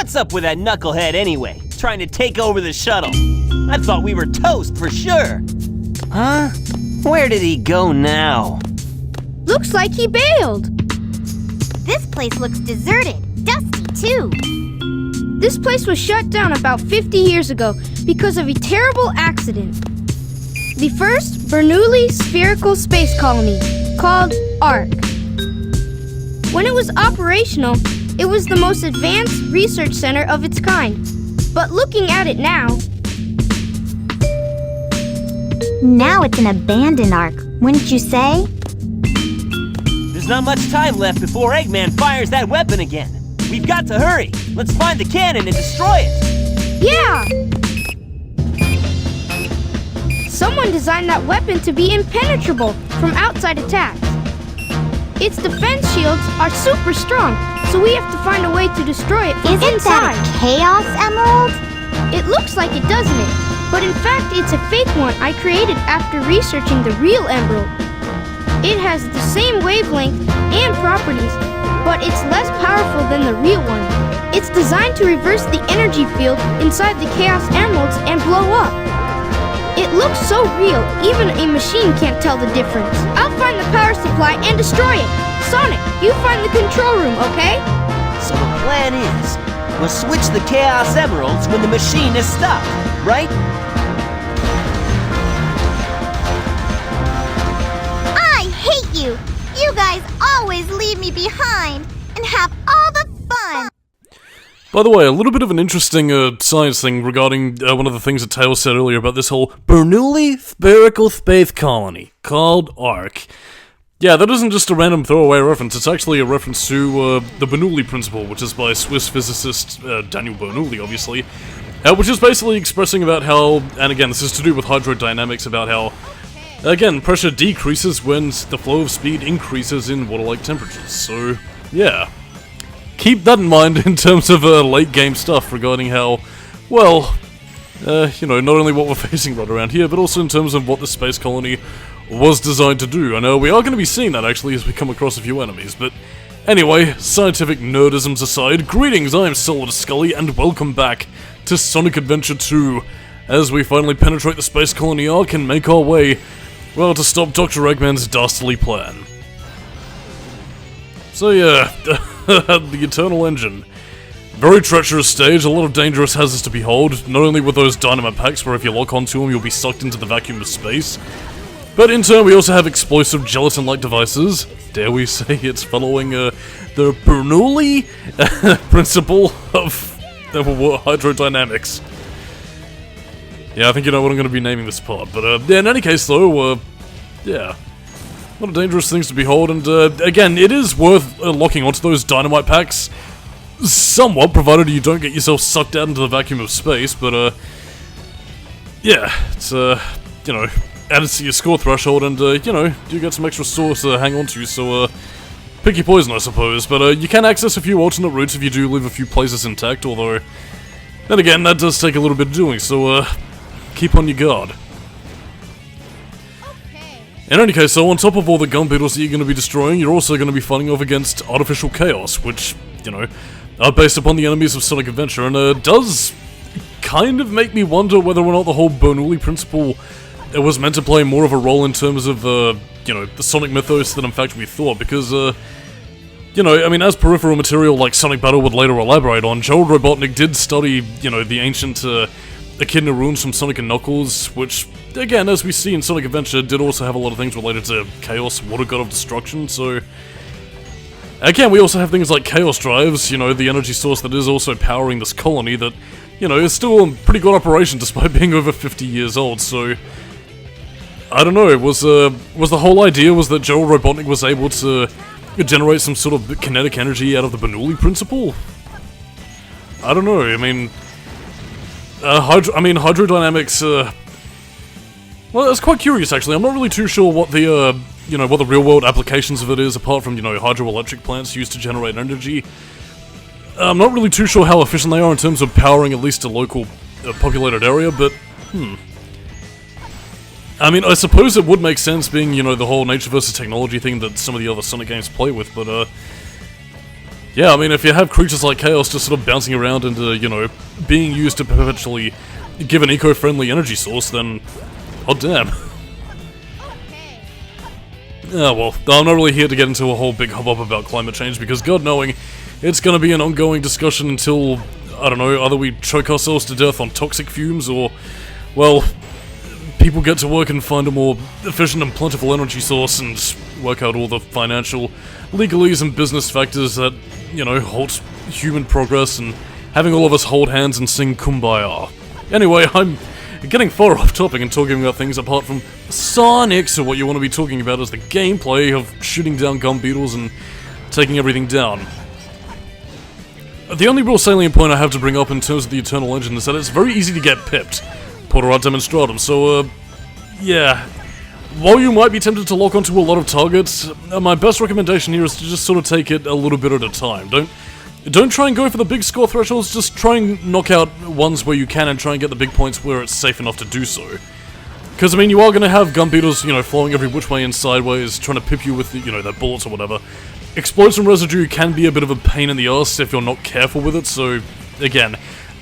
What's up with that knucklehead anyway? Trying to take over the shuttle? I thought we were toast for sure. Huh? Where did he go now? Looks like he bailed. This place looks deserted, dusty too. This place was shut down about 50 years ago because of a terrible accident. The first Bernoulli spherical space colony, called ARC. When it was operational, it was the most advanced research center of its kind. But looking at it now... Now it's an abandoned ARC, wouldn't you say? There's not much time left before Eggman fires that weapon again. We've got to hurry. Let's find the cannon and destroy it. Yeah! Someone designed that weapon to be impenetrable from outside attacks. Its defense shields are super strong, so we have to find a way to destroy it from inside. Isn't that a Chaos Emerald? It looks like it, doesn't it? But in fact, it's a fake one I created after researching the real emerald. It has the same wavelength and properties, but it's less powerful than the real one. It's designed to reverse the energy field inside the Chaos Emeralds and blow up. It looks so real, even a machine can't tell the difference. I'll find the power supply and destroy it. Sonic, you find the control room, okay? So the plan is, we'll switch the Chaos Emeralds when the machine is stopped, right? I hate you! You guys always leave me behind and have all the fun! By the way, a little bit of an interesting science thing regarding one of the things that Tails said earlier about this whole Bernoulli spherical space colony called ARC. Yeah, that isn't just a random throwaway reference, it's actually a reference to the Bernoulli principle, which is by Swiss physicist Daniel Bernoulli, obviously, which is basically expressing about how, and again, this is to do with hydrodynamics, about how, again, pressure decreases when the flow of speed increases in water-like temperatures, so, yeah. Keep that in mind in terms of late game stuff regarding how, well, you know, not only what we're facing right around here, but also in terms of what the space colony was designed to do. I know we are going to be seeing that actually as we come across a few enemies, but anyway, scientific nerdisms aside, greetings, I am Solidus-Skully, and welcome back to Sonic Adventure 2, as we finally penetrate the space colony ARC and make our way, well, to stop Dr. Eggman's dastardly plan. So yeah, the Eternal Engine. Very treacherous stage, a lot of dangerous hazards to behold, not only with those dynamite packs where if you lock onto them you'll be sucked into the vacuum of space, but in turn we also have explosive gelatin-like devices. Dare we say it's following the Bernoulli principle of hydrodynamics. Yeah, I think you know what I'm going to be naming this part, but yeah, in any case though, yeah. A lot of dangerous things to behold, and again, it is worth locking onto those dynamite packs somewhat, provided you don't get yourself sucked out into the vacuum of space, but yeah, it's, you know, added to your score threshold, and, you know, you get some extra sauce to hang on to, so, pick your poison, I suppose, but you can access a few alternate routes if you do leave a few places intact, although, then again, that does take a little bit of doing, so, keep on your guard. In any case, so on top of all the gun beetles that you're going to be destroying, you're also going to be fighting off against artificial chaos, which, you know, are based upon the enemies of Sonic Adventure, and does kind of make me wonder whether or not the whole Bernoulli principle was meant to play more of a role in terms of, you know, the Sonic mythos than in fact we thought, because, you know, I mean, as peripheral material like Sonic Battle would later elaborate on, Gerald Robotnik did study, you know, the ancient, Echidna runes from Sonic and Knuckles, which, again, as we see in Sonic Adventure, did also have a lot of things related to Chaos, Water God of Destruction, so... Again, we also have things like Chaos Drives, you know, the energy source that is also powering this colony that, you know, is still a pretty good operation despite being over 50 years old, so... I don't know, was the whole idea was that Gerald Robotnik was able to generate some sort of kinetic energy out of the Bernoulli principle? I don't know, I mean... hydrodynamics, well, it's quite curious, actually. I'm not really too sure what the, you know, what the real-world applications of it is, apart from, you know, hydroelectric plants used to generate energy. I'm not really too sure how efficient they are in terms of powering at least a local, populated area, but, I mean, I suppose it would make sense being, you know, the whole nature versus technology thing that some of the other Sonic games play with, but, yeah, I mean, if you have creatures like Chaos just sort of bouncing around and, you know, being used to perpetually give an eco-friendly energy source, then, oh damn. Yeah, well, I'm not really here to get into a whole big hubbub about climate change, because God knowing, it's gonna be an ongoing discussion until, I don't know, either we choke ourselves to death on toxic fumes, or, well, people get to work and find a more efficient and plentiful energy source and work out all the financial legalese and business factors that, you know, halt human progress and having all of us hold hands and sing Kumbaya. Anyway, I'm getting far off topic and talking about things apart from Sonic, so what you want to be talking about is the gameplay of shooting down gum beetles and taking everything down. The only real salient point I have to bring up in terms of the Eternal Engine is that it's very easy to get pipped. Porterat demonstratum, so, yeah. While you might be tempted to lock onto a lot of targets, my best recommendation here is to just sort of take it a little bit at a time. Don't try and go for the big score thresholds, just try and knock out ones where you can and try and get the big points where it's safe enough to do so. Because, I mean, you are going to have gun beetles, you know, flowing every which way and sideways, trying to pip you with, you know, their bullets or whatever. Explosive residue can be a bit of a pain in the ass if you're not careful with it, so, again,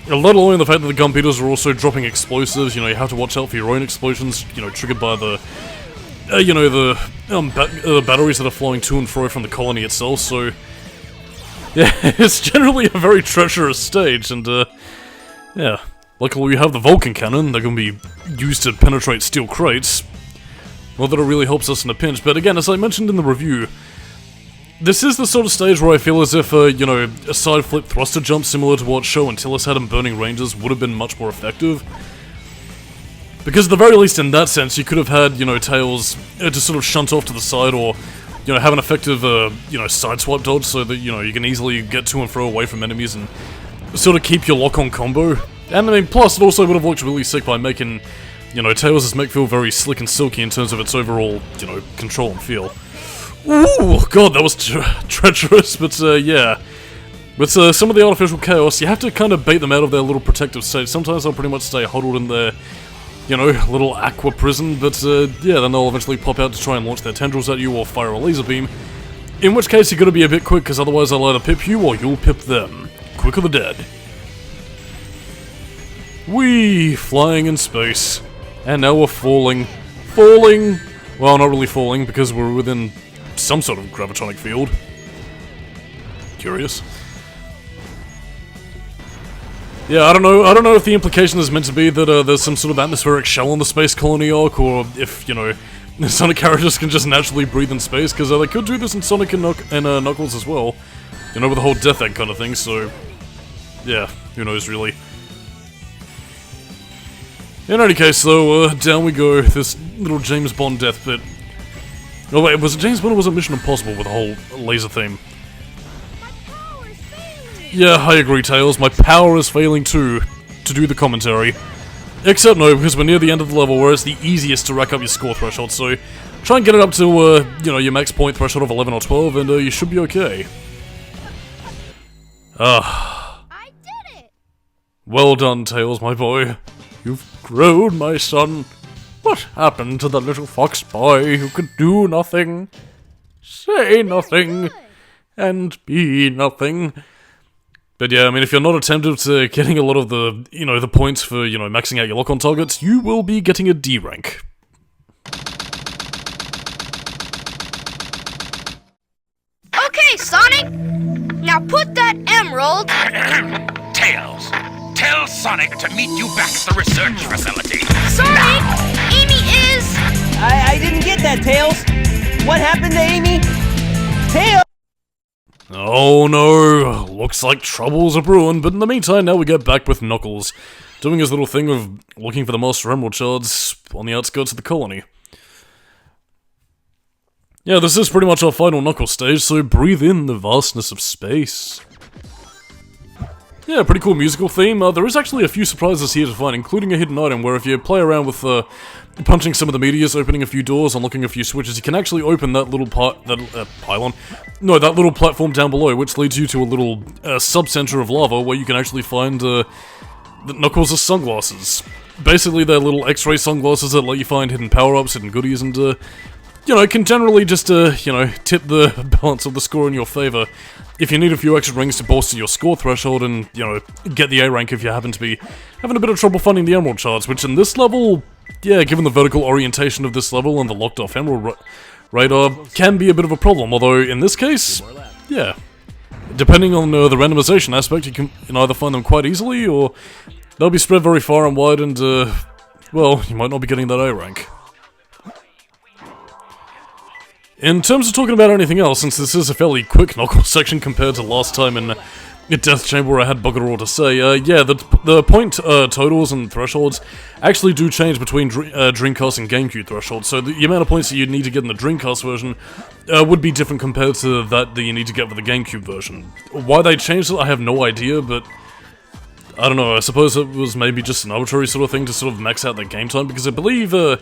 let alone the fact that the gun beetles are also dropping explosives, you know, you have to watch out for your own explosions, you know, triggered by the, you know, the batteries that are flowing to and fro from the colony itself, so, yeah, it's generally a very treacherous stage, and, yeah, luckily we have the Vulcan cannon, they're gonna be used to penetrate steel crates, not that it really helps us in a pinch, but again, as I mentioned in the review, this is the sort of stage where I feel as if, you know, a side flip thruster jump similar to what Show and Tillis had in Burning Ranges would have been much more effective. Because at the very least in that sense, you could have had, you know, Tails to sort of shunt off to the side or, you know, have an effective, you know, sideswipe dodge so that, you know, you can easily get to and fro away from enemies and sort of keep your lock-on combo. And I mean, plus it also would have looked really sick by making, you know, Tails' mech feel very slick and silky in terms of its overall, you know, control and feel. Ooh, god, that was treacherous, but, yeah. With some of the artificial chaos, you have to kind of bait them out of their little protective state. Sometimes they'll pretty much stay huddled in their, you know, little aqua prison, but, yeah, then they'll eventually pop out to try and launch their tendrils at you or fire a laser beam. In which case, you gotta be a bit quick, because otherwise they'll either pip you or you'll pip them. Quick or the dead. Whee! Flying in space. And now we're falling. Falling! Well, not really falling, because we're within some sort of gravitonic field. Curious. Yeah, I don't know if the implication is meant to be that there's some sort of atmospheric shell on the space colony arc, or if, you know, the Sonic characters can just naturally breathe in space, because they could do this in Sonic and Knuckles as well. You know, with the whole Death Egg kind of thing, so... yeah, who knows, really. In any case, though, down we go, this little James Bond death bit. Oh wait, was it James Bond or was it Mission Impossible with the whole laser theme? Yeah, I agree, Tails. My power is failing too, to do the commentary. Except no, because we're near the end of the level where it's the easiest to rack up your score threshold, so try and get it up to, you know, your max point threshold of 11 or 12, and you should be okay. I did it! Well done, Tails, my boy. You've grown, my son. What happened to the little fox boy who could do nothing, say nothing, and be nothing? But yeah, I mean, if you're not attentive to getting a lot of the, you know, the points for, you know, maxing out your lock-on targets, you will be getting a D rank. Okay, Sonic! Now put that emerald... Tails, tell Sonic to meet you back at the research facility. Sonic! Amy is... I didn't get that, Tails. What happened to Amy? Tails! Oh no, looks like troubles are brewing, but in the meantime, now we get back with Knuckles, doing his little thing of looking for the Master Emerald shards on the outskirts of the colony. Yeah, this is pretty much our final Knuckles stage, so breathe in the vastness of space. Yeah, pretty cool musical theme. There is actually a few surprises here to find, including a hidden item where if you play around with punching some of the meteors, opening a few doors, unlocking a few switches, you can actually open that little pylon. No, that little platform down below, which leads you to a little sub-center of lava where you can actually find the Knuckles' sunglasses. Basically, they're little X-ray sunglasses that let you find hidden power-ups, hidden goodies, and you know, it can generally just, you know, tip the balance of the score in your favor. If you need a few extra rings to bolster your score threshold and, you know, get the A rank if you happen to be having a bit of trouble finding the emerald shards, which in this level, yeah, given the vertical orientation of this level and the locked off emerald radar, can be a bit of a problem, although in this case, yeah. Depending on the randomization aspect, you can either find them quite easily, or they'll be spread very far and wide and, well, you might not be getting that A rank. In terms of talking about anything else, since this is a fairly quick Knuckles section compared to last time in Death Chamber where I had bugger all to say, yeah, the point totals and thresholds actually do change between Dreamcast and GameCube thresholds, so the amount of points that you'd need to get in the Dreamcast version would be different compared to that you need to get for the GameCube version. Why they changed it, I have no idea, but I don't know, I suppose it was maybe just an arbitrary sort of thing to sort of max out the game time, because I believe, I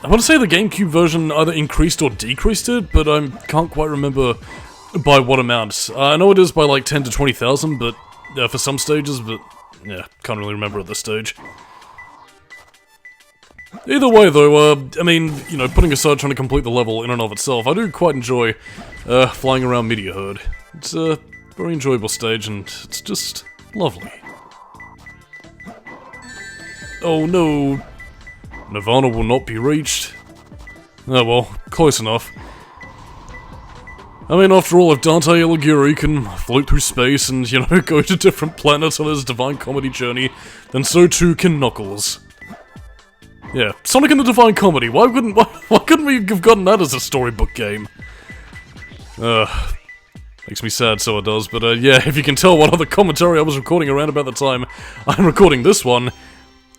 want to say the GameCube version either increased or decreased it, but I can't quite remember by what amount. I know it is by like 10 to 20,000, but for some stages, but yeah, can't really remember at this stage. Either way though, I mean, you know, putting aside trying to complete the level in and of itself, I do quite enjoy flying around Meteor Herd. It's a very enjoyable stage and it's just lovely. Oh no! Nirvana will not be reached. Oh well, close enough. I mean, after all, if Dante Alighieri can float through space and, you know, go to different planets on his Divine Comedy journey, then so too can Knuckles. Yeah, Sonic and the Divine Comedy, why couldn't we have gotten that as a storybook game? Makes me sad, so it does, but yeah, if you can tell what other commentary I was recording around about the time I'm recording this one,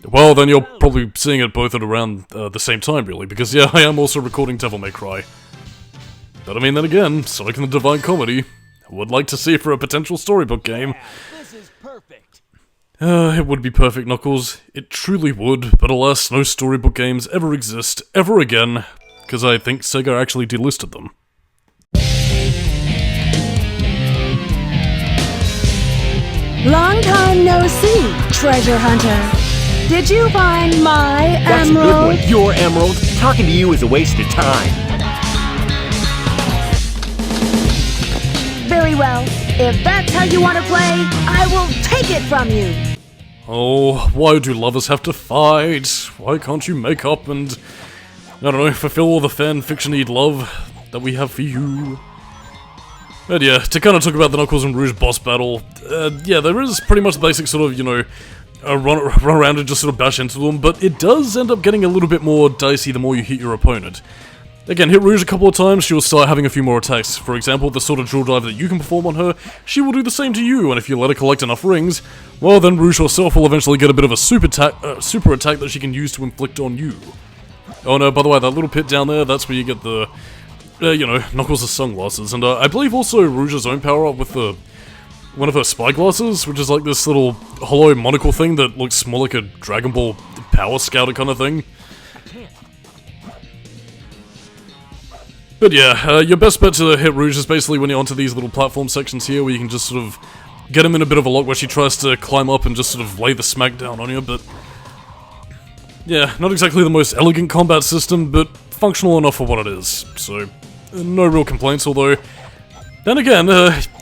well, then you're probably seeing it both at around the same time, really, because yeah, I am also recording Devil May Cry. But I mean, then again, Sonic and the Divine Comedy, I would like to see for a potential storybook game. This is perfect. It would be perfect, Knuckles. It truly would, but alas, no storybook games ever exist, ever again, because I think Sega actually delisted them. Long time no see, treasure hunter. Did you find my That's emerald? a good one. Your emerald. Talking to you is a waste of time. Very well. If that's how you want to play, I will take it from you. Oh, why do lovers have to fight? Why can't you make up and, I don't know, fulfill all the fan fiction-y love that we have for you? But yeah, to kind of talk about the Knuckles and Rouge boss battle, yeah, there is pretty much the basic sort of, you know, run around and just sort of bash into them, but it does end up getting a little bit more dicey the more you hit your opponent. Again, hit Rouge a couple of times, she'll start having a few more attacks. For example, the sort of drill dive that you can perform on her, she will do the same to you, and if you let her collect enough rings, well then Rouge herself will eventually get a bit of a super attack that she can use to inflict on you. Oh no, by the way, that little pit down there, that's where you get the, you know, Knuckles' sunglasses, and I believe also Rouge's own power-up with the one of her spyglasses, which is like this little hollow monocle thing that looks more like a Dragon Ball Power Scouter kind of thing. But yeah, your best bet to hit Rouge is basically when you're onto these little platform sections here where you can just sort of get him in a bit of a lock where she tries to climb up and just sort of lay the smack down on you, but yeah, not exactly the most elegant combat system, but functional enough for what it is, so no real complaints, although then again,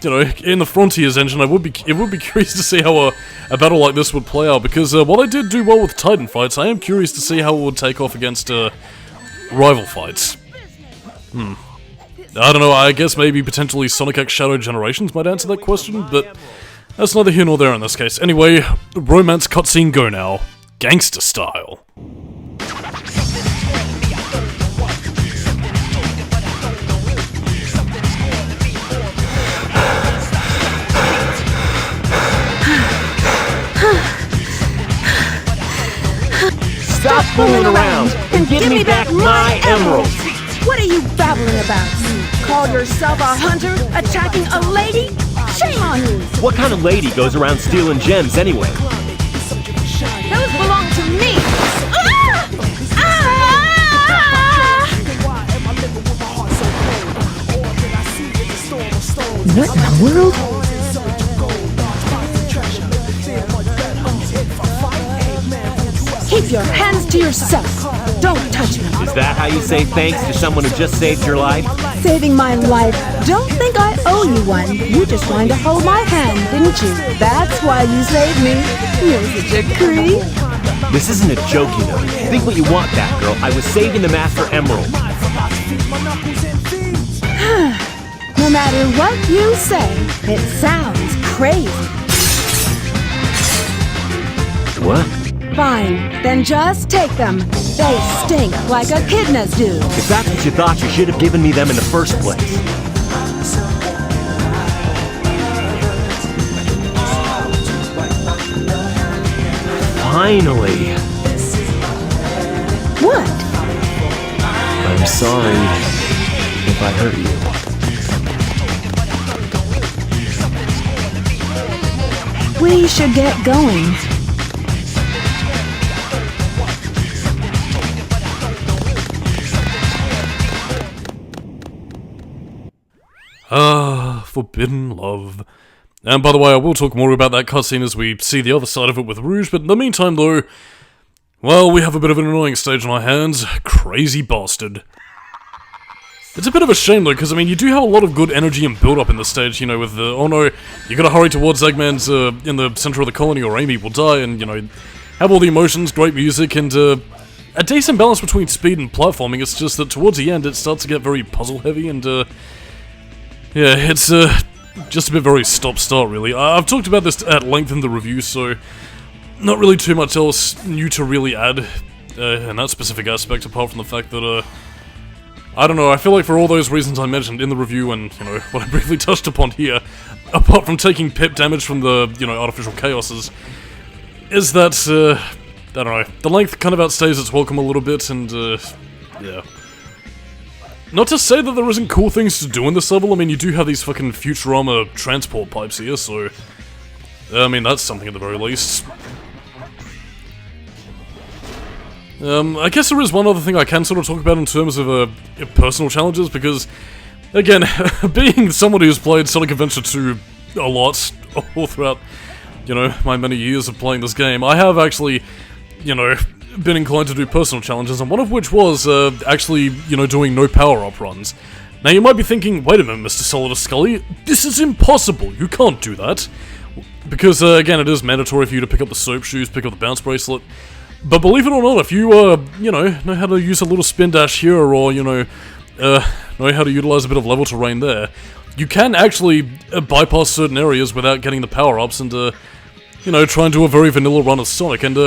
you know, in the Frontiers engine, it would be curious to see how a battle like this would play out, because while they did do well with Titan fights, I am curious to see how it would take off against rival fights. I don't know, I guess maybe potentially Sonic X Shadow Generations might answer that question, but that's neither here nor there in this case. Anyway, romance cutscene go now. Gangster style. Stop fooling around and give me back my emerald. What are you babbling about? Call yourself a hunter attacking a lady? Shame on you! What kind of lady goes around stealing gems anyway? Those belong to me! Ah! Ah! What in the world? Keep your hands to yourself! Don't touch me. Is that how you say thanks to someone who just saved your life? Saving my life. Don't think I owe you one. You just wanted to hold my hand, didn't you? That's why you saved me. You're such a creep. This isn't a joke, you know. Think what you want, Batgirl. I was saving the Master Emerald. No matter what you say, it sounds crazy. What? Fine, then just take them. They stink like echidnas do. If that's what you thought, you should have given me them in the first place. Finally. What? I'm sorry if I hurt you. We should get going. Forbidden love. And by the way, I will talk more about that cutscene as we see the other side of it with Rouge, but in the meantime though, well, we have a bit of an annoying stage on our hands. Crazy bastard. It's a bit of a shame though, because I mean, you do have a lot of good energy and build-up in this stage, you know, with the, oh no, you gotta hurry towards Eggman's in the center of the colony or Amy will die, and, you know, have all the emotions, great music, and a decent balance between speed and platforming. It's just that towards the end it starts to get very puzzle-heavy, and yeah, it's just a bit very stop-start, really. I've talked about this at length in the review, so not really too much else new to really add in that specific aspect, apart from the fact that, I don't know, I feel like for all those reasons I mentioned in the review and, you know, what I briefly touched upon here, apart from taking pip damage from the, you know, artificial chaoses, is that, I don't know, the length kind of outstays its welcome a little bit, and, yeah. Not to say that there isn't cool things to do in this level. I mean, you do have these fucking Futurama transport pipes here, so I mean, that's something at the very least. I guess there is one other thing I can sort of talk about in terms of personal challenges, because, again, being someone who's played Sonic Adventure 2 a lot, all throughout, you know, my many years of playing this game, I have actually, you know, been inclined to do personal challenges, and one of which was actually, you know, doing no power-up runs. Now you might be thinking, wait a minute, Mr. Solidus-Skully, this is impossible, you can't do that. Because, again, it is mandatory for you to pick up the soap shoes, pick up the bounce bracelet. But believe it or not, if you, you know how to use a little spin dash here, or, you know how to utilize a bit of level terrain there, you can actually bypass certain areas without getting the power-ups and, you know, try and do a very vanilla run of Sonic, and,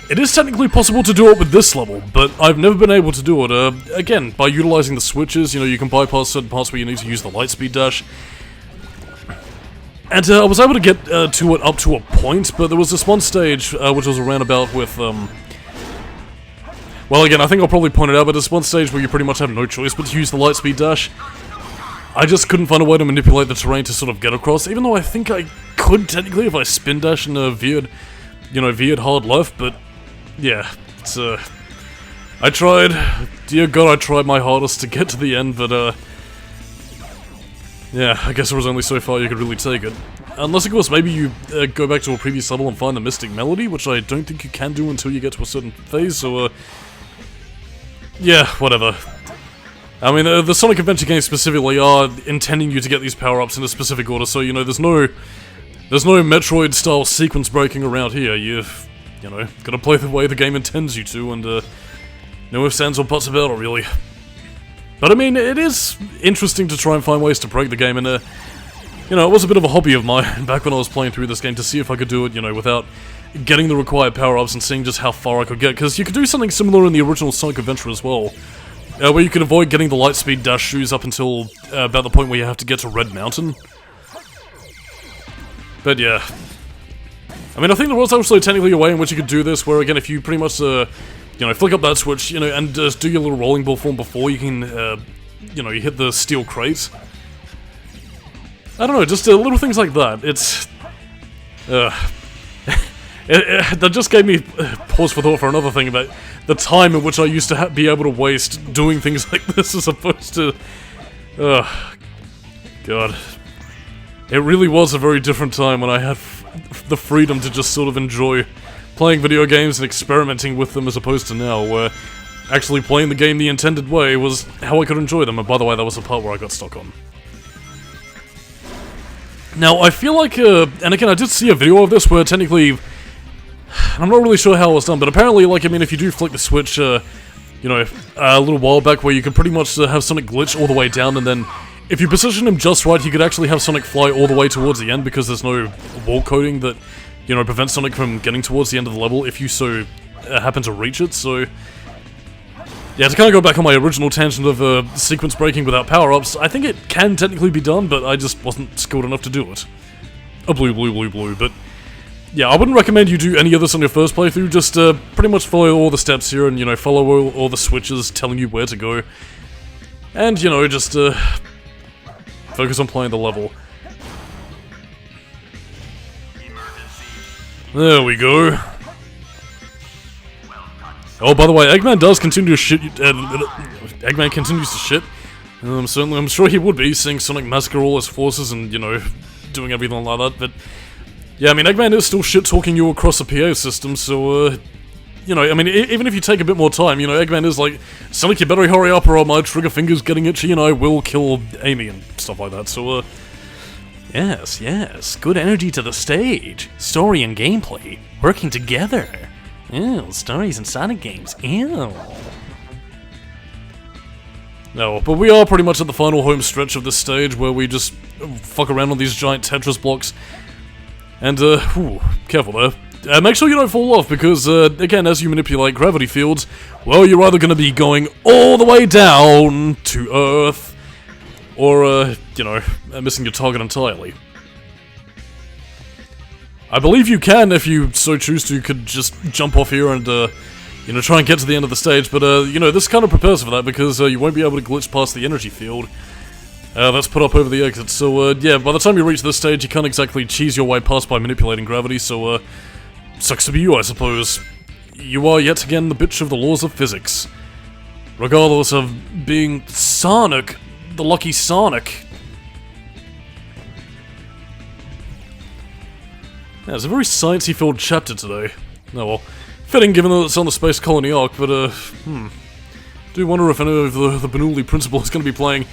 it is technically possible to do it with this level, but I've never been able to do it. Again, by utilizing the switches, you know, you can bypass certain parts where you need to use the lightspeed dash. And I was able to get to it up to a point, but there was this one stage, which was a roundabout with, well, again, I think I'll probably point it out, but there's one stage where you pretty much have no choice but to use the lightspeed dash. I just couldn't find a way to manipulate the terrain to sort of get across, even though I think I could technically if I spin dash and veered hard left, but yeah, it's, I tried, dear god, I tried my hardest to get to the end, but, yeah, I guess there was only so far you could really take it. Unless, of course, maybe you go back to a previous level and find the Mystic Melody, which I don't think you can do until you get to a certain phase, so, yeah, whatever. I mean, the Sonic Adventure games specifically are intending you to get these power-ups in a specific order, so, you know, there's no Metroid-style sequence breaking around here. You've, you know, gotta play the way the game intends you to, and, no ifs, ands, or buts about it, really. But I mean, it is interesting to try and find ways to break the game, and, you know, it was a bit of a hobby of mine back when I was playing through this game to see if I could do it, you know, without getting the required power-ups and seeing just how far I could get, because you could do something similar in the original Sonic Adventure as well, where you could avoid getting the lightspeed dash shoes up until about the point where you have to get to Red Mountain. But yeah. I mean, I think there was actually technically a way in which you could do this, where again, if you pretty much, you know, flick up that switch, you know, and just do your little rolling ball form before you can, you know, you hit the steel crate. I don't know, just little things like that. It's, that just gave me pause for thought for another thing about the time in which I used to be able to waste doing things like this as opposed to, God. It really was a very different time when I had the freedom to just sort of enjoy playing video games and experimenting with them as opposed to now, where actually playing the game the intended way was how I could enjoy them, and by the way, that was the part where I got stuck on. Now, I feel like, and again, I did see a video of this where technically, I'm not really sure how it was done, but apparently, like, I mean, if you do flick the switch, you know, a little while back where you could pretty much have Sonic glitch all the way down, and then if you position him just right, you could actually have Sonic fly all the way towards the end because there's no wall coding that, you know, prevents Sonic from getting towards the end of the level if you so happen to reach it, so... Yeah, to kind of go back on my original tangent of sequence breaking without power-ups, I think it can technically be done, but I just wasn't skilled enough to do it. Blue, but... Yeah, I wouldn't recommend you do any of this on your first playthrough, just pretty much follow all the steps here and, you know, follow all the switches telling you where to go. And, you know, just focus on playing the level. There we go. Oh, by the way, Eggman does continue to shit. Eggman continues to shit. Certainly, I'm sure he would be, seeing Sonic massacre all his forces and, you know, doing everything like that, but... Yeah, I mean, Eggman is still shit-talking you across the PA system, so, you know, I mean, even if you take a bit more time, you know, Eggman is like, Sonic, you better hurry up or my trigger finger's getting itchy and I will kill Amy and stuff like that, so, Yes, good energy to the stage. Story and gameplay working together. Ew, stories and Sonic games. Ew. No, but we are pretty much at the final home stretch of this stage where we just fuck around on these giant Tetris blocks. And, careful there. Make sure you don't fall off because, again, as you manipulate gravity fields, well, you're either going to be going all the way down to Earth, or, you know, missing your target entirely. I believe you can, if you so choose to, could just jump off here and, you know, try and get to the end of the stage, but, you know, this kind of prepares for that because you won't be able to glitch past the energy field. That's put up over the exit, so, yeah, by the time you reach this stage, you can't exactly cheese your way past by manipulating gravity, so, sucks to be you, I suppose. You are yet again the bitch of the laws of physics. Regardless of being Sonic, the lucky Sonic. Yeah, it's a very sciencey-filled chapter today. Oh well, fitting given that it's on the Space Colony arc, but, do wonder if any of the Bernoulli principle is going to be playing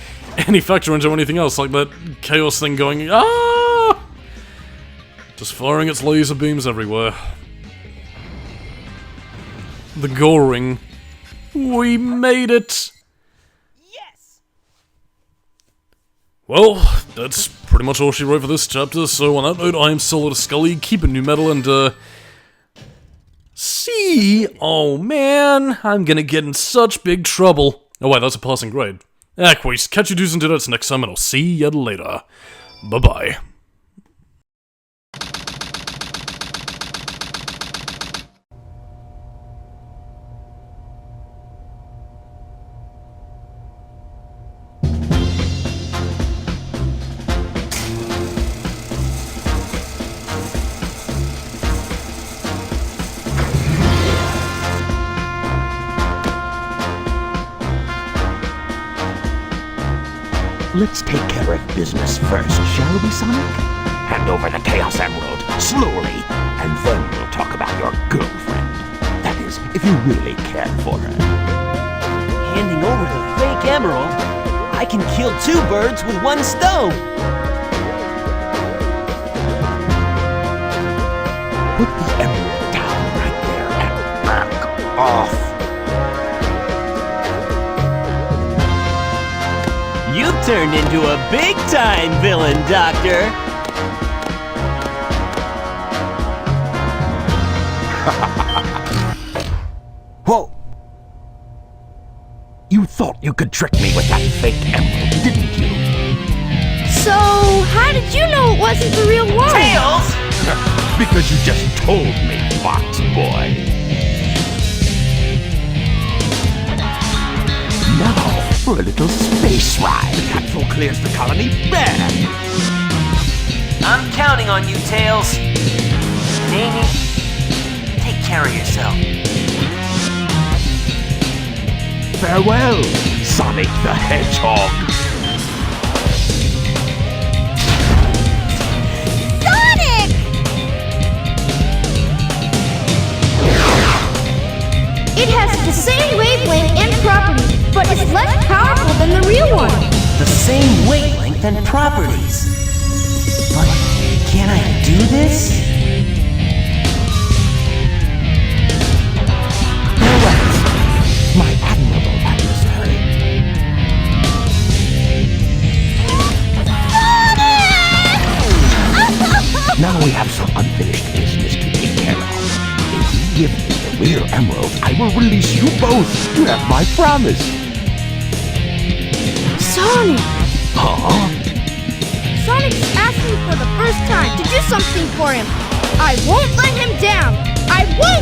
any factor into anything else, like that chaos thing going, just firing its laser beams everywhere. The goring. We made it! Yes! Well, that's pretty much all she wrote for this chapter, so on that note, I am Solidus-Skully, keeping new metal, and, see? Oh man, I'm gonna get in such big trouble. Oh wait, that's a passing grade. Anyways, catch you do's and dudettes next time, and I'll see you later. Bye-bye. Let's take care of business first, shall we, Sonic? Hand over the Chaos Emerald, slowly, and then we'll talk about your girlfriend. That is, if you really care for her. Handing over the fake emerald? I can kill 2 birds with 1 stone! Put the emerald down right there and back off. You turned into a big-time villain, Doctor! Whoa! You thought you could trick me with that fake emerald, didn't you? So, how did you know it wasn't the real one? Tails! Because you just told me, Fox Boy. Now, for a little space ride. The capsule clears the colony back. I'm counting on you, Tails. Amy, take care of yourself. Farewell, Sonic the Hedgehog. Sonic! It has the same wavelength but it's less powerful than the real one. The same wavelength and properties. But can I do this? My admirable adversary. Now we have some unfinished business to take care of. If you give me the real emerald, I will release you both. You have my promise. Sonic! Huh? Sonic's asked me for the first time to do something for him. I won't let him down. I won't